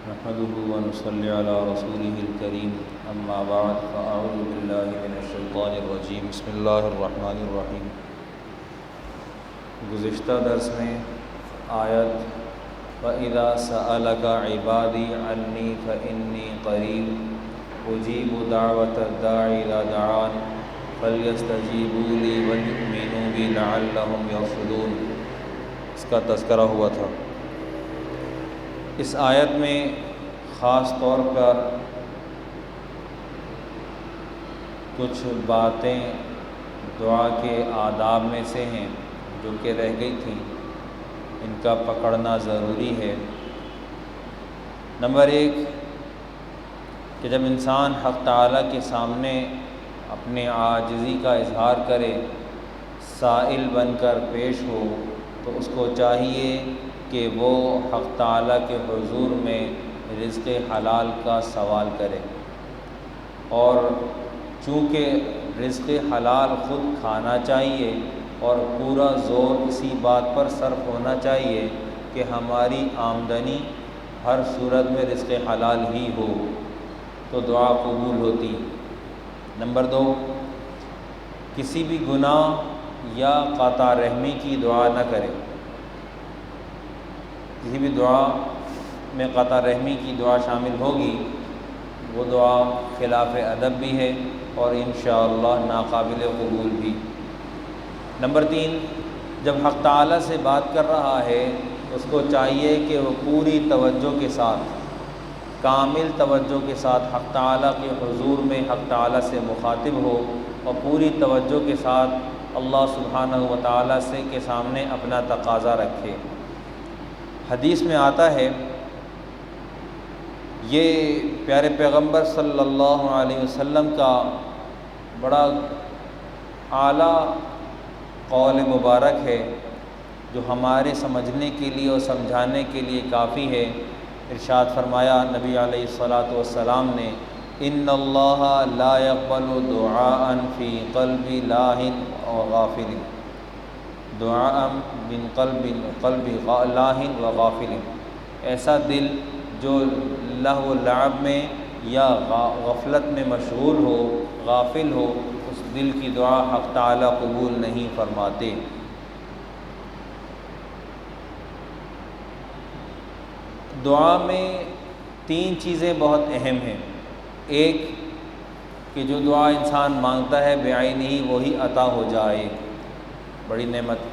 نحمده ونصلي على رسوله الكريم اما بعد فاعوذ بالله من الشیطان الرجیم بسم اللہ الرحمن الرحیم۔ گزشتہ درس میں آیت وَإِذَا سَأَلَكَ عِبَادِي عَنِّي فَإِنِّي قَرِيبٌ أُجِيبُ دَعْوَةَ الدَّاعِ إِذَا دَعَانِ فَلْيَسْتَجِيبُوا لِي وَلْيُؤْمِنُوا بِي لَعَلَّهُمْ يَرْشُدُونَ، اس کا تذکرہ ہوا تھا۔ اس آیت میں خاص طور پر کچھ باتیں دعا کے آداب میں سے ہیں جو کہ رہ گئی تھیں، ان کا پکڑنا ضروری ہے۔ نمبر 1 کہ جب انسان حق تعالیٰ کے سامنے اپنے عاجزی کا اظہار کرے، سائل بن کر پیش ہو، تو اس کو چاہیے کہ وہ حق تعالیٰ کے حضور میں رزق حلال کا سوال کرے، اور چونکہ رزق حلال خود کھانا چاہیے اور پورا زور اسی بات پر صرف ہونا چاہیے کہ ہماری آمدنی ہر صورت میں رزق حلال ہی ہو، تو دعا قبول ہوتی۔ نمبر 2 کسی بھی گناہ یا قطع رحمی کی دعا نہ کرے۔ کسی بھی دعا میں قطع رحمی کی دعا شامل ہوگی، وہ دعا خلاف ادب بھی ہے اور انشاءاللہ ناقابل قبول بھی۔ نمبر 3 جب حق تعالیٰ سے بات کر رہا ہے اس کو چاہیے کہ وہ پوری توجہ کے ساتھ، کامل توجہ کے ساتھ حق تعالیٰ کے حضور میں حق تعالیٰ سے مخاطب ہو، اور پوری توجہ کے ساتھ اللہ سبحانہ و تعالیٰ سے کے سامنے اپنا تقاضا رکھے۔ حدیث میں آتا ہے، یہ پیارے پیغمبر صلی اللہ علیہ وسلم کا بڑا اعلیٰ قول مبارک ہے جو ہمارے سمجھنے کے لیے اور سمجھانے کے لیے کافی ہے۔ ارشاد فرمایا نبی علیہ الصلاۃ والسلام نے، ان اللہ لا يقبل دعاء فی قلب لاہ و غافل، دعاء من قلب لاہ و غافل، ایسا دل جو لہو و لعب میں یا غفلت میں مشغول ہو، غافل ہو، اس دل کی دعا حق تعالیٰ قبول نہیں فرماتے۔ دعا میں 3 چیزیں بہت اہم ہیں۔ ایک کہ جو دعا انسان مانگتا ہے بعینہ وہی عطا ہو جائے، بڑی نعمت۔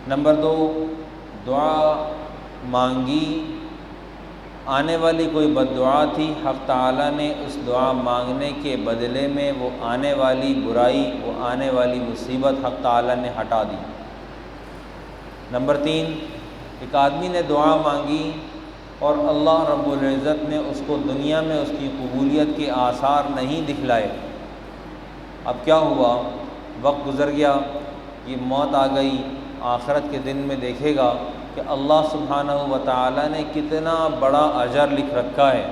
نمبر 2 دعا مانگی، آنے والی کوئی بد دعا تھی، حق تعالیٰ نے اس دعا مانگنے کے بدلے میں وہ آنے والی برائی، وہ آنے والی مصیبت حق تعالیٰ نے ہٹا دی۔ نمبر 3 ایک آدمی نے دعا مانگی اور اللہ رب العزت نے اس کو دنیا میں اس کی قبولیت کے آثار نہیں دکھلائے۔ اب کیا ہوا؟ وقت گزر گیا، یہ موت آ گئی، آخرت کے دن میں دیکھے گا کہ اللہ سبحانہ و تعالیٰ نے کتنا بڑا اجر لکھ رکھا ہے،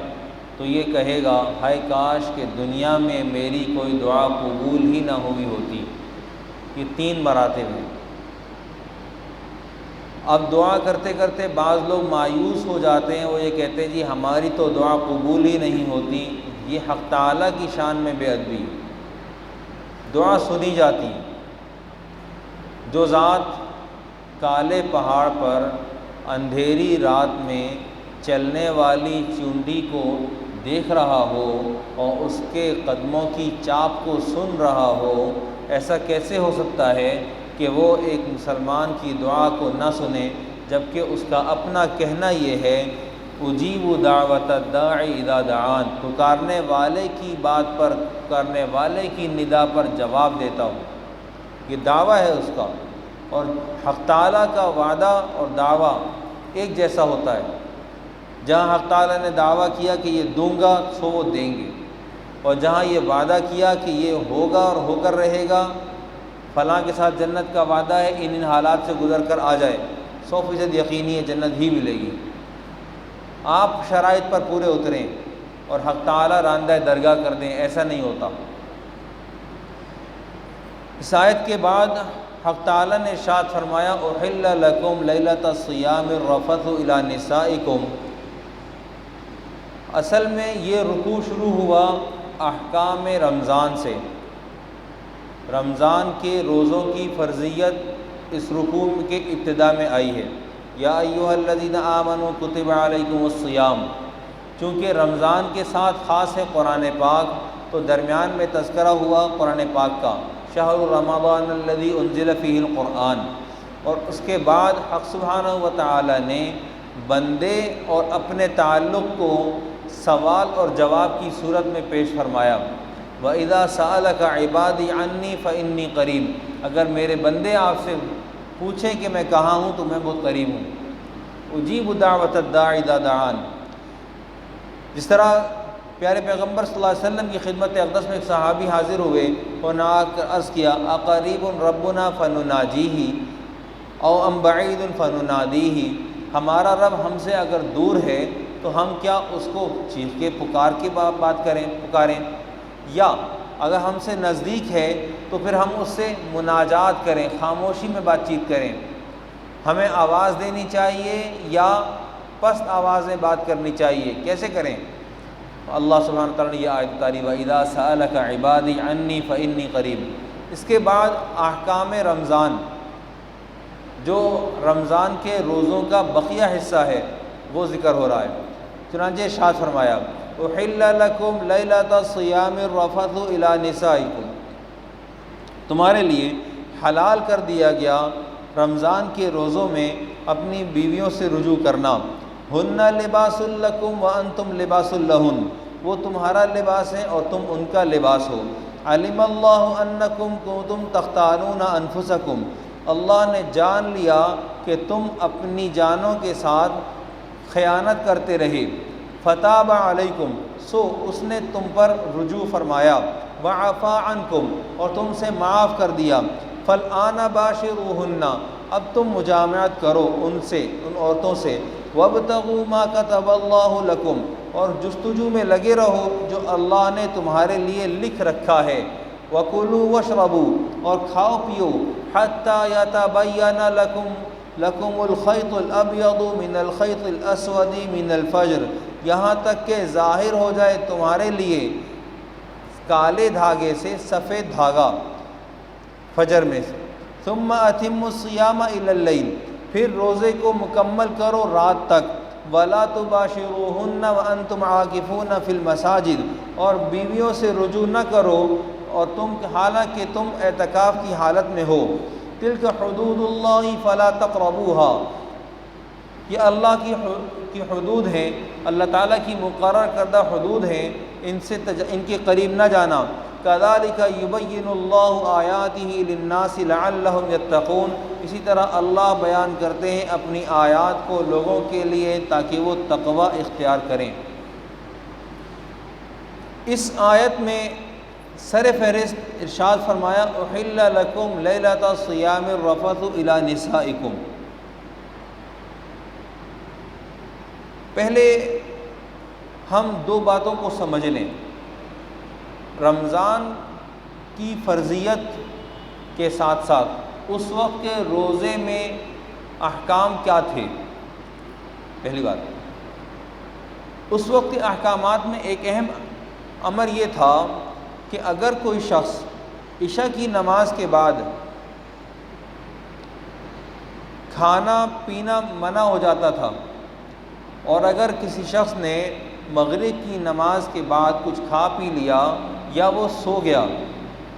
تو یہ کہے گا ہائے کاش کہ دنیا میں میری کوئی دعا قبول ہی نہ ہوئی ہوتی۔ یہ 3 مراتب ہیں۔ اب دعا کرتے کرتے بعض لوگ مایوس ہو جاتے ہیں، وہ یہ کہتے ہیں جی ہماری تو دعا قبول ہی نہیں ہوتی۔ یہ حق تعالیٰ کی شان میں بے ادبی۔ دعا سنی جاتی، جو ذات کالے پہاڑ پر اندھیری رات میں چلنے والی چونٹی کو دیکھ رہا ہو اور اس کے قدموں کی چاپ کو سن رہا ہو، ایسا کیسے ہو سکتا ہے کہ وہ ایک مسلمان کی دعا کو نہ سنے، جبکہ اس کا اپنا کہنا یہ ہے اجیب دعوت الداعی اذا دعان، پکارنے والے کی بات پر، پکارنے والے کی ندا پر جواب دیتا ہوں۔ یہ دعویٰ ہے اس کا، اور حق تعالیٰ کا وعدہ اور دعویٰ ایک جیسا ہوتا ہے۔ جہاں حق تعالیٰ نے دعویٰ کیا کہ یہ دوں گا سو وہ دیں گے، اور جہاں یہ وعدہ کیا کہ یہ ہوگا اور ہو کر رہے گا، فلاں کے ساتھ جنت کا وعدہ ہے، ان حالات سے گزر کر آ جائے، 100% یقینی ہے جنت ہی ملے گی۔ آپ شرائط پر پورے اتریں اور حق تعالیٰ راندہ درگاہ کر دیں، ایسا نہیں ہوتا۔ اس آیت کے بعد حق تعالیٰ نے ارشاد فرمایا احل لکم لیلۃ الصیام الرفث الی نسائکم، اصل میں یہ رکوع شروع ہوا احکام رمضان سے، رمضان کے روزوں کی فرضیت اس رکوع کے ابتدا میں آئی ہے۔ یا ایھا الذین آمنوا کتب علیکم الصیام، چونکہ رمضان کے ساتھ خاص ہے قرآن پاک، تو درمیان میں تذکرہ ہوا قرآن پاک کا، شہر رمضان الذی انزل فیہ القرآن، اور اس کے بعد حق سبحانہ و تعالی نے بندے اور اپنے تعلق کو سوال اور جواب کی صورت میں پیش فرمایا۔ وَإِذَا سَأَلَكَ عِبَادِي عَنِّي فَإِنِّي قَرِيبٌ، اگر میرے بندے آپ سے پوچھیں کہ میں کہاں ہوں تو میں بہت قریب ہوں۔ اجیب دعوت الداعی اذا دعان، جس طرح پیارے پیغمبر صلی اللہ علیہ وسلم کی خدمت اقدس میں ایک صحابی حاضر ہوئے، انہوں نے عرض کیا اقریب ربنا فنناجیہ او ام بعید فننادیہ، ہمارا رب ہم سے اگر دور ہے تو ہم کیا اس کو چیخ کے پکاریں، یا اگر ہم سے نزدیک ہے تو پھر ہم اس سے مناجات کریں، خاموشی میں بات چیت کریں، ہمیں آواز دینی چاہیے یا پست آواز میں بات کرنی چاہیے، کیسے کریں؟ اللہ سبحانہ وتعالیٰ نے یہ آیت اتاری، وَإِذَا سَأَلَكَ عِبَادِي عَنِّي فَإِنِّي قَرِيبٌ۔ اس کے بعد احکام رمضان، جو رمضان کے روزوں کا بقیہ حصہ ہے وہ ذکر ہو رہا ہے۔ چنانچہ ارشاد فرمایا اُحِلَّ لَكُمْ لَيْلَةَ الصِّيَامِ الرَّفَثُ إِلَىٰ نِسَائِكُمْ، تمہارے لیے حلال کر دیا گیا رمضان کے روزوں میں اپنی بیویوں سے رجوع کرنا، ہن لباس لکم وانتم لباس لہن، وہ تمہارا لباس ہے اور تم ان کا لباس ہو۔ علم اللہ انکم کنتم تختانون انفسکم، اللہ نے جان لیا کہ تم اپنی جانوں کے ساتھ خیانت کرتے رہے، فتاب علیکم، سو اس نے تم پر رجوع فرمایا، وعفا عنکم، اور تم سے معاف کر دیا، فالآن باشروہن، اب تم مجامعت کرو ان سے، ان عورتوں سے، وابتغوا ما کتب اللہ لکم، اور جستجو میں لگے رہو جو اللہ نے تمہارے لیے لکھ رکھا ہے، وکلوا واشربوا، اور کھاؤ پیو، حتی یتبین لکم الخیط الابیض من الخیط الاسود من الفجر، یہاں تک کہ ظاہر ہو جائے تمہارے لیے کالے دھاگے سے سفید دھاگا فجر میں سے، ثم اتموا الصیام الی اللیل، پھر روزے کو مکمل کرو رات تک، ولا تباشروہن وانتم عاکفون فی المساجد، اور بیویوں سے رجوع نہ کرو اور حالانکہ تم اعتکاف کی حالت میں ہو، تلک حدود اللہ فلا تقربوها، یہ اللہ کی حدود ہیں، اللہ تعالیٰ کی مقرر کردہ حدود ہیں، ان کے قریب نہ جانا۔ کذالک یبین اللہ آیاتہ للناس لعلہم یتقون، اسی طرح اللہ بیان کرتے ہیں اپنی آیات کو لوگوں کے لیے تاکہ وہ تقوی اختیار کریں۔ اس آیت میں سر فہرست ارشاد فرمایا احل لکم لیلۃ الصیام الرفث الی نسائکم۔ پہلے ہم دو باتوں کو سمجھ لیں، رمضان کی فرضیت کے ساتھ ساتھ اس وقت کے روزے میں احکام کیا تھے۔ پہلی بات، اس وقت کے احکامات میں ایک اہم امر یہ تھا کہ اگر کوئی شخص عشاء کی نماز کے بعد کھانا پینا منع ہو جاتا تھا، اور اگر کسی شخص نے مغرب کی نماز کے بعد کچھ کھا پی لیا یا وہ سو گیا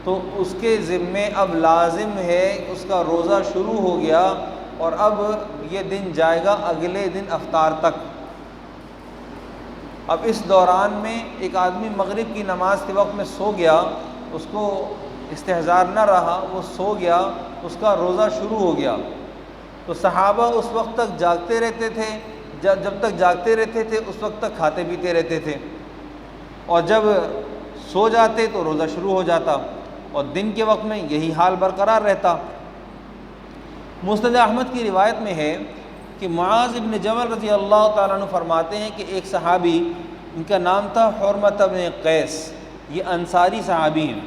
تو اس کے ذمے اب لازم ہے، اس کا روزہ شروع ہو گیا اور اب یہ دن جائے گا اگلے دن افطار تک۔ اب اس دوران میں ایک آدمی مغرب کی نماز کے وقت میں سو گیا، اس کو استحضار نہ رہا، وہ سو گیا، اس کا روزہ شروع ہو گیا، تو صحابہ اس وقت تک جاگتے رہتے تھے، جب تک جاگتے رہتے تھے اس وقت تک کھاتے پیتے رہتے تھے، اور جب سو جاتے تو روزہ شروع ہو جاتا، اور دن کے وقت میں یہی حال برقرار رہتا۔ مسند احمد کی روایت میں ہے کہ معاذ ابن جبل رضی اللہ تعالیٰ عنہ فرماتے ہیں کہ ایک صحابی، ان کا نام تھا حرمۃ بن قیس، یہ انصاری صحابی ہیں،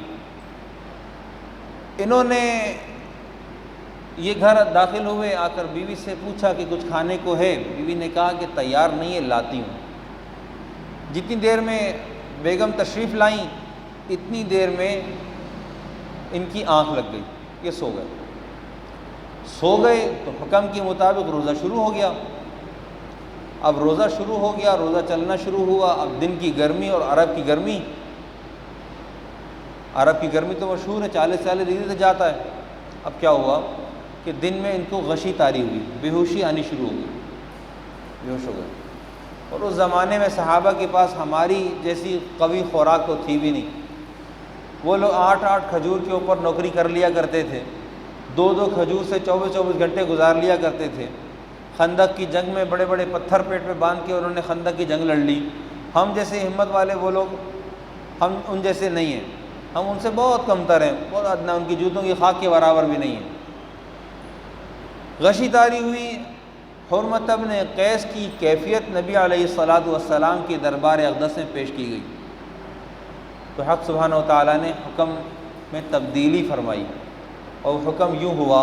انہوں نے یہ گھر داخل ہوئے، آ کر بیوی سے پوچھا کہ کچھ کھانے کو ہے، بیوی نے کہا کہ تیار نہیں ہے، لاتی ہوں۔ جتنی دیر میں بیگم تشریف لائیں اتنی دیر میں ان کی آنکھ لگ گئی، یہ سو گئے تو حکم کے مطابق روزہ شروع ہو گیا۔ اب روزہ شروع ہو گیا، روزہ چلنا شروع ہوا۔ اب دن کی گرمی اور عرب کی گرمی تو مشہور ہے، 40 ڈگری تک جاتا ہے۔ اب کیا ہوا کہ دن میں ان کو غشی طاری ہوئی، بے ہوشی آنی شروع ہو گئی، بے ہوش ہو گئے۔ اور اس زمانے میں صحابہ کے پاس ہماری جیسی قوی خوراک تو تھی بھی نہیں۔ وہ لوگ 8 کھجور کے اوپر نوکری کر لیا کرتے تھے، 2 کھجور سے 24 گھنٹے گزار لیا کرتے تھے۔ خندق کی جنگ میں بڑے بڑے پتھر پیٹ میں باندھ کے انہوں نے خندق کی جنگ لڑ لی۔ ہم جیسے ہمت والے وہ لوگ، ہم ان جیسے نہیں ہیں، ہم ان سے بہت کمتر ہیں، بہت ادنا، ان کی جوتوں کی خاک کے برابر بھی نہیں ہیں۔ غشی طاری ہوئی۔ حرمت بن قیس کی کیفیت نبی علیہ السلام کے دربار اقدس میں پیش کی گئی تو حق سبحانہ و تعالیٰ نے حکم میں تبدیلی فرمائی، اور حکم یوں ہوا: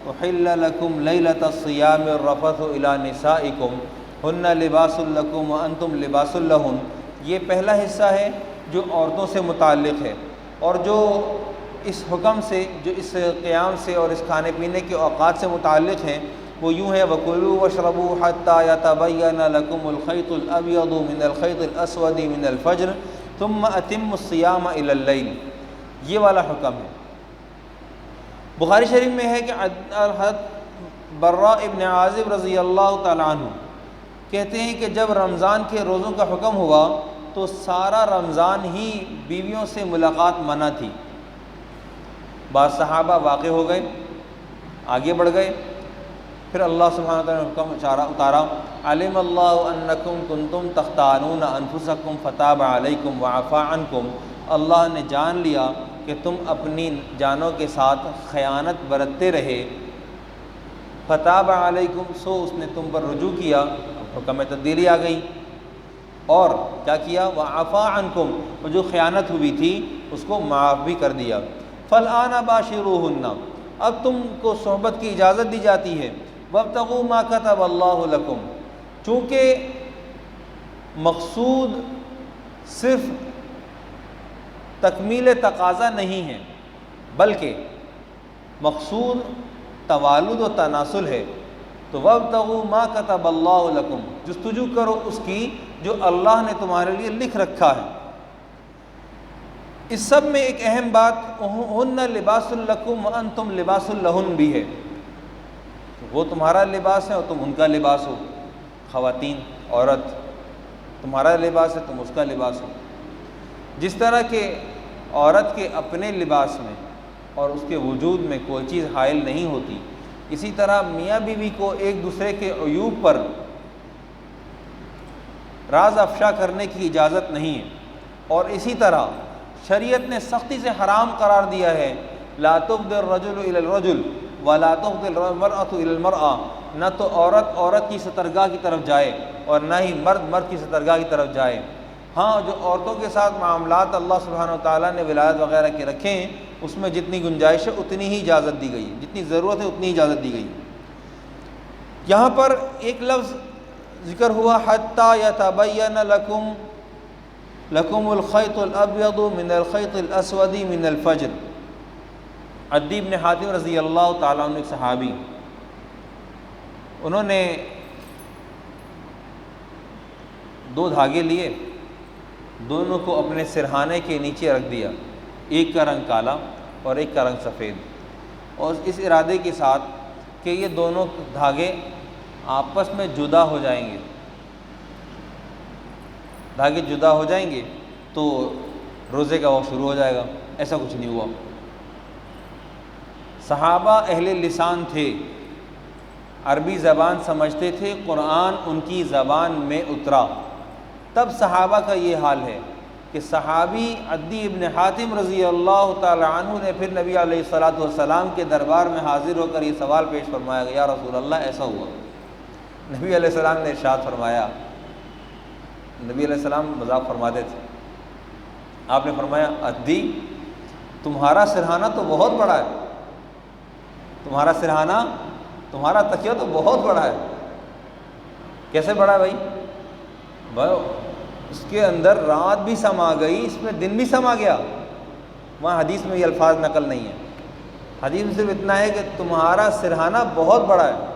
احل لکم لیلۃ الصیام الرفث الی نسائکم ہن لباس لکم وانتم لباس لہن۔ یہ پہلا حصہ ہے جو عورتوں سے متعلق ہے، اور جو اس حکم سے، جو اس قیام سے اور اس کھانے پینے کے اوقات سے متعلق ہیں وہ یوں ہے: وَكُلُوا وَاشْرَبُوا حَتَّى يَتَبَيَّنَ لَكُمُ الْخَيْطُ الْأَبْيَضُ مِنَ الْخَيْطِ الْأَسْوَدِ مِنَ الْفَجْرِ ثُمَّ أَتِمُّوا الصِّيَامَ إِلَى اللَّيْلِ۔ یہ والا حکم ہے۔ بخاری شریف میں ہے کہ حضرت براء ابن عازب رضی اللہ تعالیٰ عنہ کہتے ہیں کہ جب رمضان کے روزوں کا حکم ہوا تو سارا رمضان ہی بیویوں سے ملاقات منع تھی۔ بعض صحابہ واقع ہو گئے، آگے بڑھ گئے، پھر اللہ سبحانہ وتعالیٰ نے حکم اتارا: علم اللہ انکم کنتم تختانون انفسکم فتاب علیکم وعفا عنکم۔ اللہ نے جان لیا کہ تم اپنی جانوں کے ساتھ خیانت برتتے رہے، فتاب علیکم، سو اس نے تم پر رجوع کیا، اب حکم میں تبدیلی آ گئی، اور کیا کیا؟ وعفا عنکم، وہ جو خیانت ہوئی تھی اس کو معاف بھی کر دیا۔ فالآن باشروہن، اب تم کو صحبت کی اجازت دی جاتی ہے۔ وابتغوا ما كتب اللہ لکم، چونکہ مقصود صرف تکمیل تقاضا نہیں ہے بلکہ مقصود توالد و تناسل ہے، تو وابتغوا ما كتب اللہ لکم، جستجو کرو اس کی جو اللہ نے تمہارے لیے لکھ رکھا ہے۔ اس سب میں ایک اہم بات ہن لباس لکم وانتم لباس لہن بھی ہے، وہ تمہارا لباس ہے اور تم ان کا لباس ہو۔ خواتین، عورت، تمہارا لباس ہے، تم اس کا لباس ہو۔ جس طرح کہ عورت کے اپنے لباس میں اور اس کے وجود میں کوئی چیز حائل نہیں ہوتی، اسی طرح میاں بیوی کو ایک دوسرے کے عیوب پر راز افشا کرنے کی اجازت نہیں ہے، اور اسی طرح شریعت نے سختی سے حرام قرار دیا ہے: لا تفضي الرجل الى الرجل ولا تفضي المرأة الى المرأة، نہ تو عورت کی سترگاہ کی طرف جائے اور نہ ہی مرد کی سترگاہ کی طرف جائے۔ ہاں، جو عورتوں کے ساتھ معاملات اللہ سبحانہ وتعالیٰ نے ولایت وغیرہ کے رکھے ہیں اس میں جتنی گنجائش ہے اتنی ہی اجازت دی گئی، جتنی ضرورت ہے اتنی اجازت دی گئی۔ یہاں پر ایک لفظ ذکر ہوا: حتیٰ یتبین لکم الخیط الابیض من الخیط الاسود من الفجر۔ عدی بن حاتم رضی اللہ تعالیٰ عنہ ایک صحابی، انہوں نے 2 دھاگے لیے، دونوں کو اپنے سرہانے کے نیچے رکھ دیا، ایک کا رنگ کالا اور ایک کا رنگ سفید، اور اس ارادے کے ساتھ کہ یہ دونوں دھاگے آپس میں جدا ہو جائیں گے، دھاگے جدا ہو جائیں گے تو روزے کا وقت شروع ہو جائے گا۔ ایسا کچھ نہیں ہوا۔ صحابہ اہل لسان تھے، عربی زبان سمجھتے تھے، قرآن ان کی زبان میں اترا، تب صحابہ کا یہ حال ہے کہ صحابی عدی ابن حاتم رضی اللہ تعالی عنہ نے پھر نبی علیہ السلام کے دربار میں حاضر ہو کر یہ سوال پیش فرمایا کہ یا رسول اللہ ایسا ہوا۔ نبی علیہ السلام نے ارشاد فرمایا، نبی علیہ السلام مذاق فرماتے تھے، آپ نے فرمایا: عدی، تمہارا سرہانہ تو بہت بڑا ہے، تمہارا سرہانہ، تمہارا تکیہ تو بہت بڑا ہے۔ کیسے بڑا ہے بھائی؟ اس کے اندر رات بھی سما گئی، اس میں دن بھی سما گیا۔ وہاں حدیث میں یہ الفاظ نقل نہیں ہیں، حدیث میں صرف اتنا ہے کہ تمہارا سرہانہ بہت بڑا ہے۔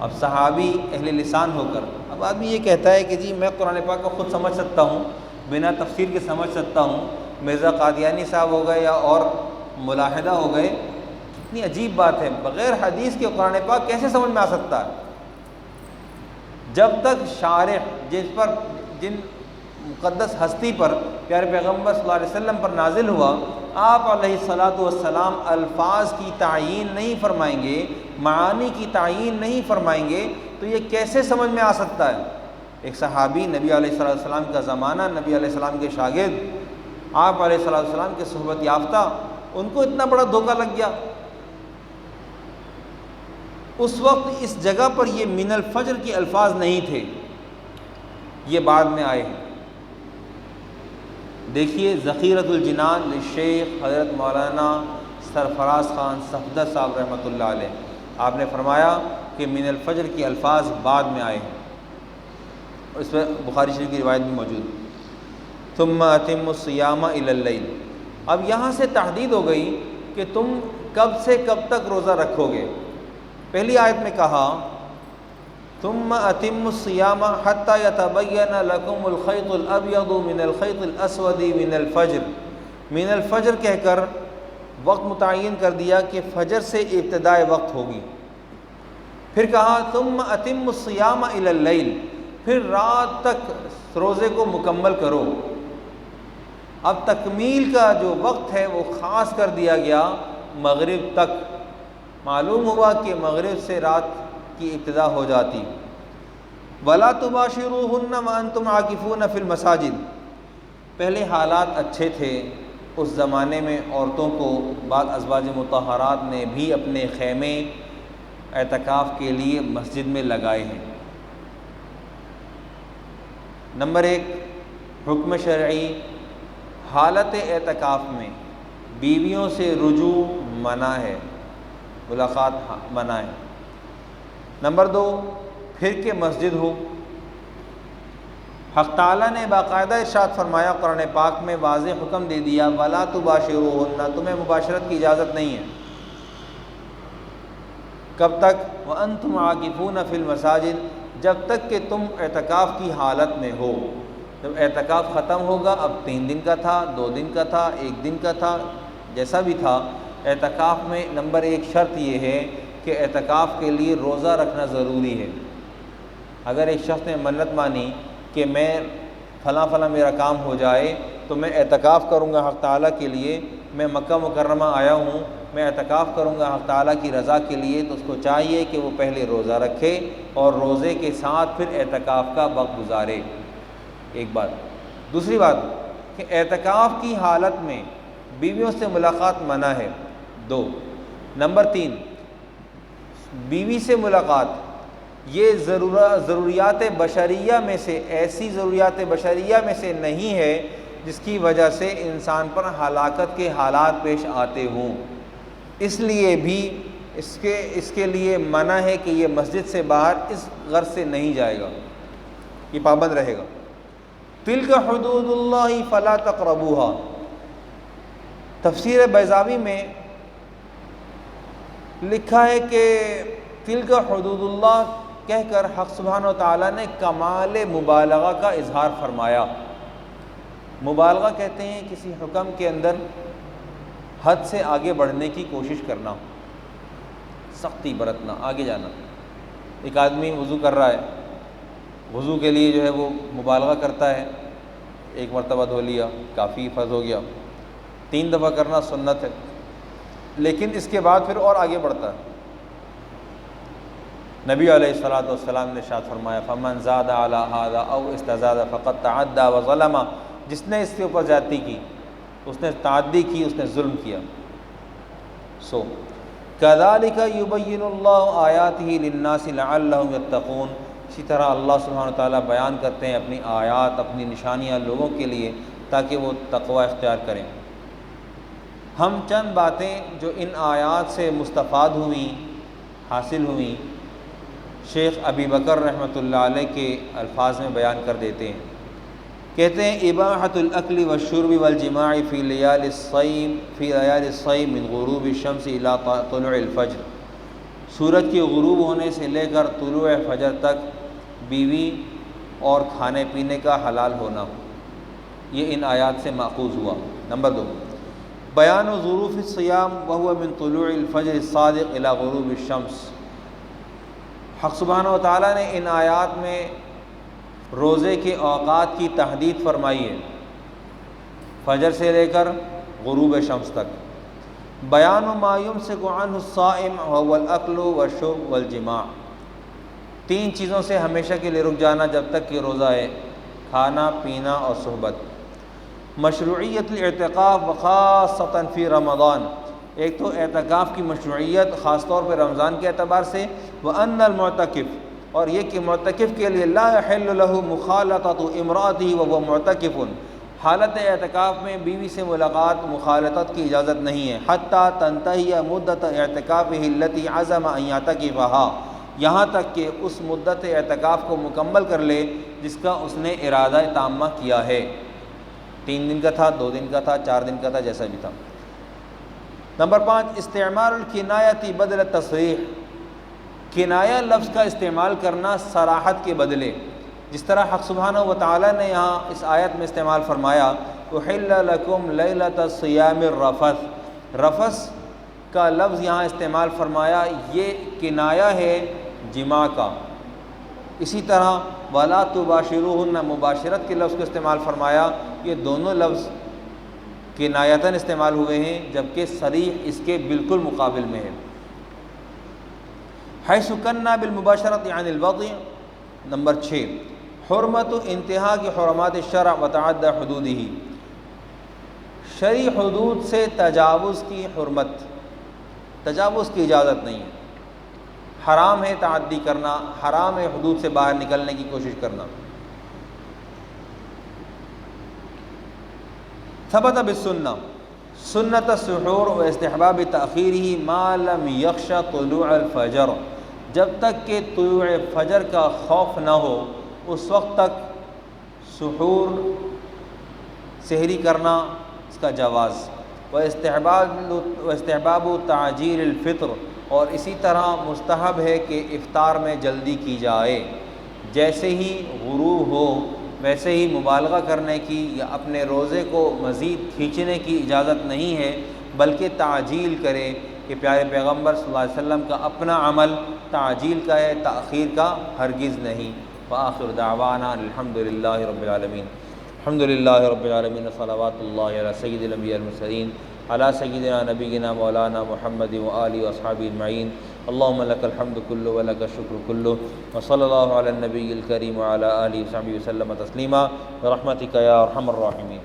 اب صحابی اہل لسان ہو کر اب آدمی یہ کہتا ہے کہ جی میں قرآن پاک کو خود سمجھ سکتا ہوں، بنا تفسیر کے سمجھ سکتا ہوں، مرزا قادیانی صاحب ہو گئے یا اور ملاحدہ ہو گئے، کتنی عجیب بات ہے، بغیر حدیث کے قرآن پاک کیسے سمجھ میں آ سکتا ہے؟ جب تک شارح جن مقدس ہستی پر پیارے پیغمبر صلی اللہ علیہ وسلم پر نازل ہوا، آپ علیہ الصلاۃ والسلام الفاظ کی تعیین نہیں فرمائیں گے، معانی کی تعیین نہیں فرمائیں گے، تو یہ کیسے سمجھ میں آ سکتا ہے؟ ایک صحابی نبی علیہ الصلاۃ والسلام کا زمانہ، نبی علیہ السلام کے شاگرد، آپ علیہ الصلاۃ والسلام کے صحبت یافتہ، ان کو اتنا بڑا دھوکہ لگ گیا۔ اس وقت اس جگہ پر یہ من الفجر کے الفاظ نہیں تھے، یہ بعد میں آئے ہیں۔ دیکھیے ذخیرۃ الجنان للشیخ حضرت مولانا سرفراز خان صفدر صاحب رحمۃ اللہ علیہ، آپ نے فرمایا کہ من الفجر کے الفاظ بعد میں آئے ہیں، اس میں بخاری شریف کی روایت بھی موجود ہے۔ ثم اتم الصیام الی اللیل، اب یہاں سے تحدید ہو گئی کہ تم کب سے کب تک روزہ رکھو گے۔ پہلی آیت میں کہا ثم اتم الصیام حتی یتبین لکم الخیط الابیض من الخیط الاسود من الفجر، من الفجر کہہ کر وقت متعین کر دیا کہ فجر سے ابتدائے وقت ہوگی۔ پھر کہا ثم اتم الصیام الی اللیل، پھر رات تک روزے کو مکمل کرو۔ اب تکمیل کا جو وقت ہے وہ خاص کر دیا گیا مغرب تک۔ معلوم ہوا کہ مغرب سے رات کی ابتدا ہو جاتی۔ وَلَا تُبَاشِرُوهُنَّ وَأَنْتُمْ عَاكِفُونَ فِي الْمَسَاجِدِ، پہلے حالات اچھے تھے، اس زمانے میں عورتوں کو بعض ازواج مطہرات نے بھی اپنے خیمے اعتکاف کے لیے مسجد میں لگائے ہیں۔ نمبر 1 حکم شرعی، حالت اعتکاف میں بیویوں سے رجوع منع ہے، ملاقات منع ہے۔ نمبر 2 پھر کہ مسجد ہو۔ حق تعالیٰ نے باقاعدہ ارشاد فرمایا قرآن پاک میں، واضح حکم دے دیا وَلَا تُبَاشِرُوهُنَّ، تمہیں مباشرت کی اجازت نہیں ہے۔ کب تک؟ وَأَنْتُمْ عَاكِفُونَ فِي الْمَسَاجِدِ، جب تک کہ تم اعتکاف کی حالت میں ہو۔ جب اعتکاف ختم ہوگا، اب 3 دن کا تھا، 2 دن کا تھا، 1 دن کا تھا، جیسا بھی تھا، اعتکاف میں نمبر 1 شرط یہ ہے کہ اعتکاف کے لیے روزہ رکھنا ضروری ہے۔ اگر ایک شخص نے منت مانی کہ میں فلاں فلاں میرا کام ہو جائے تو میں اعتکاف کروں گا حق تعالیٰ کے لیے، میں مکہ مکرمہ آیا ہوں، میں اعتکاف کروں گا حق تعالیٰ کی رضا کے لیے، تو اس کو چاہیے کہ وہ پہلے روزہ رکھے اور روزے کے ساتھ پھر اعتکاف کا وقت گزارے۔ ایک بات۔ دوسری بات کہ اعتکاف کی حالت میں بیویوں سے ملاقات منع ہے۔ 2 نمبر 3 بیوی سے ملاقات یہ ضروریات بشریہ میں سے، ایسی ضروریات بشریہ میں سے نہیں ہے جس کی وجہ سے انسان پر ہلاکت کے حالات پیش آتے ہوں، اس لیے بھی اس کے لیے منع ہے کہ یہ مسجد سے باہر اس غرض سے نہیں جائے گا، یہ پابند رہے گا۔ تلک حدود اللہ فلا تقربوها، تفسیر بیضاوی میں لکھا ہے کہ تلک حدود اللہ کہہ کر حق سبحانہ و تعالیٰ نے کمال مبالغہ کا اظہار فرمایا۔ مبالغہ کہتے ہیں کسی حکم کے اندر حد سے آگے بڑھنے کی کوشش کرنا، سختی برتنا، آگے جانا۔ ایک آدمی وضو کر رہا ہے، وضو کے لیے جو ہے وہ مبالغہ کرتا ہے، 1 مرتبہ دھو لیا کافی، فرض ہو گیا، 3 دفعہ کرنا سنت ہے، لیکن اس کے بعد پھر اور آگے بڑھتا ہے۔ نبی علیہ الصلاۃ والسلام نے ارشاد فرمایا فمن زاد علی ھذا او استزاد فقد تعدى وظلم، جس نے اس کے اوپر زیادتی کی اس نے تعدی کی، اس نے ظلم کیا۔ کذالک یبین اللہ آیاتہ للناس لعلہم یتقون، اسی طرح اللہ سبحانہ وتعالیٰ بیان کرتے ہیں اپنی آیات، اپنی نشانیاں لوگوں کے لیے تاکہ وہ تقوی اختیار کریں۔ ہم چند باتیں جو ان آیات سے مستفاد ہوئیں، حاصل ہوئیں، شیخ ابی بکر رحمۃ اللہ علیہ کے الفاظ میں بیان کر دیتے ہیں، کہتے ہیں اباحۃ الاکل والشرب والجماع فی لیال الصیم من غروب الشمس الی طلوع الفجر، سورج کے غروب ہونے سے لے کر طلوع فجر تک بیوی اور کھانے پینے کا حلال ہونا، یہ ان آیات سے ماخوذ ہوا۔ نمبر 2، بیان ظروف الصیام وهو من طلوع الفجر الصادق الی غروب الشمس، حق سبحانہ و تعالیٰ نے ان آیات میں روزے کے اوقات کی تحدید فرمائی ہے، فجر سے لے کر غروب شمس تک۔ بیان ما یمسک عنہ الصائم وهو الاکل والشرب والجماع، 3 چیزوں سے ہمیشہ کے لیے رک جانا جب تک کہ روزہ ہے، کھانا پینا اور صحبت۔ مشروعیت الاعتکاف وخاصۃ فی رمضان، ایک تو اعتکاف کی مشروعیت خاص طور پہ رمضان کے اعتبار سے، وان المعتکف، اور یہ کہ معتکف کے لیے لا یحل له مخالطۃ امرأته وهو معتکف، حالت اعتکاف میں بیوی سے ملاقات مخالطت کی اجازت نہیں ہے، حتی تنتہی مدت اعتکافہ التي عزم ان یعتکفها، یہاں تک کہ اس مدت اعتکاف کو مکمل کر لے جس کا اس نے ارادہ تامہ کیا ہے، 3 دن کا تھا، 2 دن کا تھا، 4 دن کا تھا، جیسا بھی تھا۔ نمبر 5، استعمال الکنایۃ بدل التصریح، کنایہ لفظ کا استعمال کرنا صراحت کے بدلے، جس طرح حق سبحانہ و تعالیٰ نے یہاں اس آیت میں استعمال فرمایا احل لکم لیلۃ الصیام الرفث، رفث کا لفظ یہاں استعمال فرمایا، یہ کنایہ ہے جماع کا۔ اسی طرح ولا تباشروہن، مباشرت کے لفظ کو استعمال فرمایا، یہ دونوں لفظ کنایتاً استعمال ہوئے ہیں جبکہ صریح اس کے بالکل مقابل میں ہے۔ حیث کنّا بالمباشرۃ عن الوضع۔ نمبر 6، حرمت انتہا کی حرمات الشرع وتعدی حدودہ، شرعی حدود سے تجاوز کی حرمت، تجاوز کی اجازت نہیں ہے، حرام ہے تعدی کرنا، حرام ہے حدود سے باہر نکلنے کی کوشش کرنا۔ ثبت بالسنہ سنت السحور و استحباب تأخیرہ ما لم یخش طلوع الفجر، جب تک کہ طلوع فجر کا خوف نہ ہو اس وقت تک سحور سحری کرنا اس کا جواز، و استحباب تعجیل الفطر، اور اسی طرح مستحب ہے کہ افطار میں جلدی کی جائے، جیسے ہی غروب ہو ویسے ہی مبالغہ کرنے کی یا اپنے روزے کو مزید کھینچنے کی اجازت نہیں ہے، بلکہ تعجیل کرے، کہ پیارے پیغمبر صلی اللہ علیہ وسلم کا اپنا عمل تعجیل کا ہے، تأخیر کا ہرگز نہیں۔ وآخر دعوانا الحمد للہ رب العالمین، الحمد للہ رب العالمین، صلوات اللہ علی سید الانبیاء المرسلین، علی سیدنا نبینا مولانا محمد وآلہ واصحابہ اجمعین، اللہم لک الحمد کلہ ولک الشکر کلہ، وصلی اللہ علی النبی الکریم وعلی آلہ وصحبہ وسلم تسلیما برحمتک یا ارحم الراحمین۔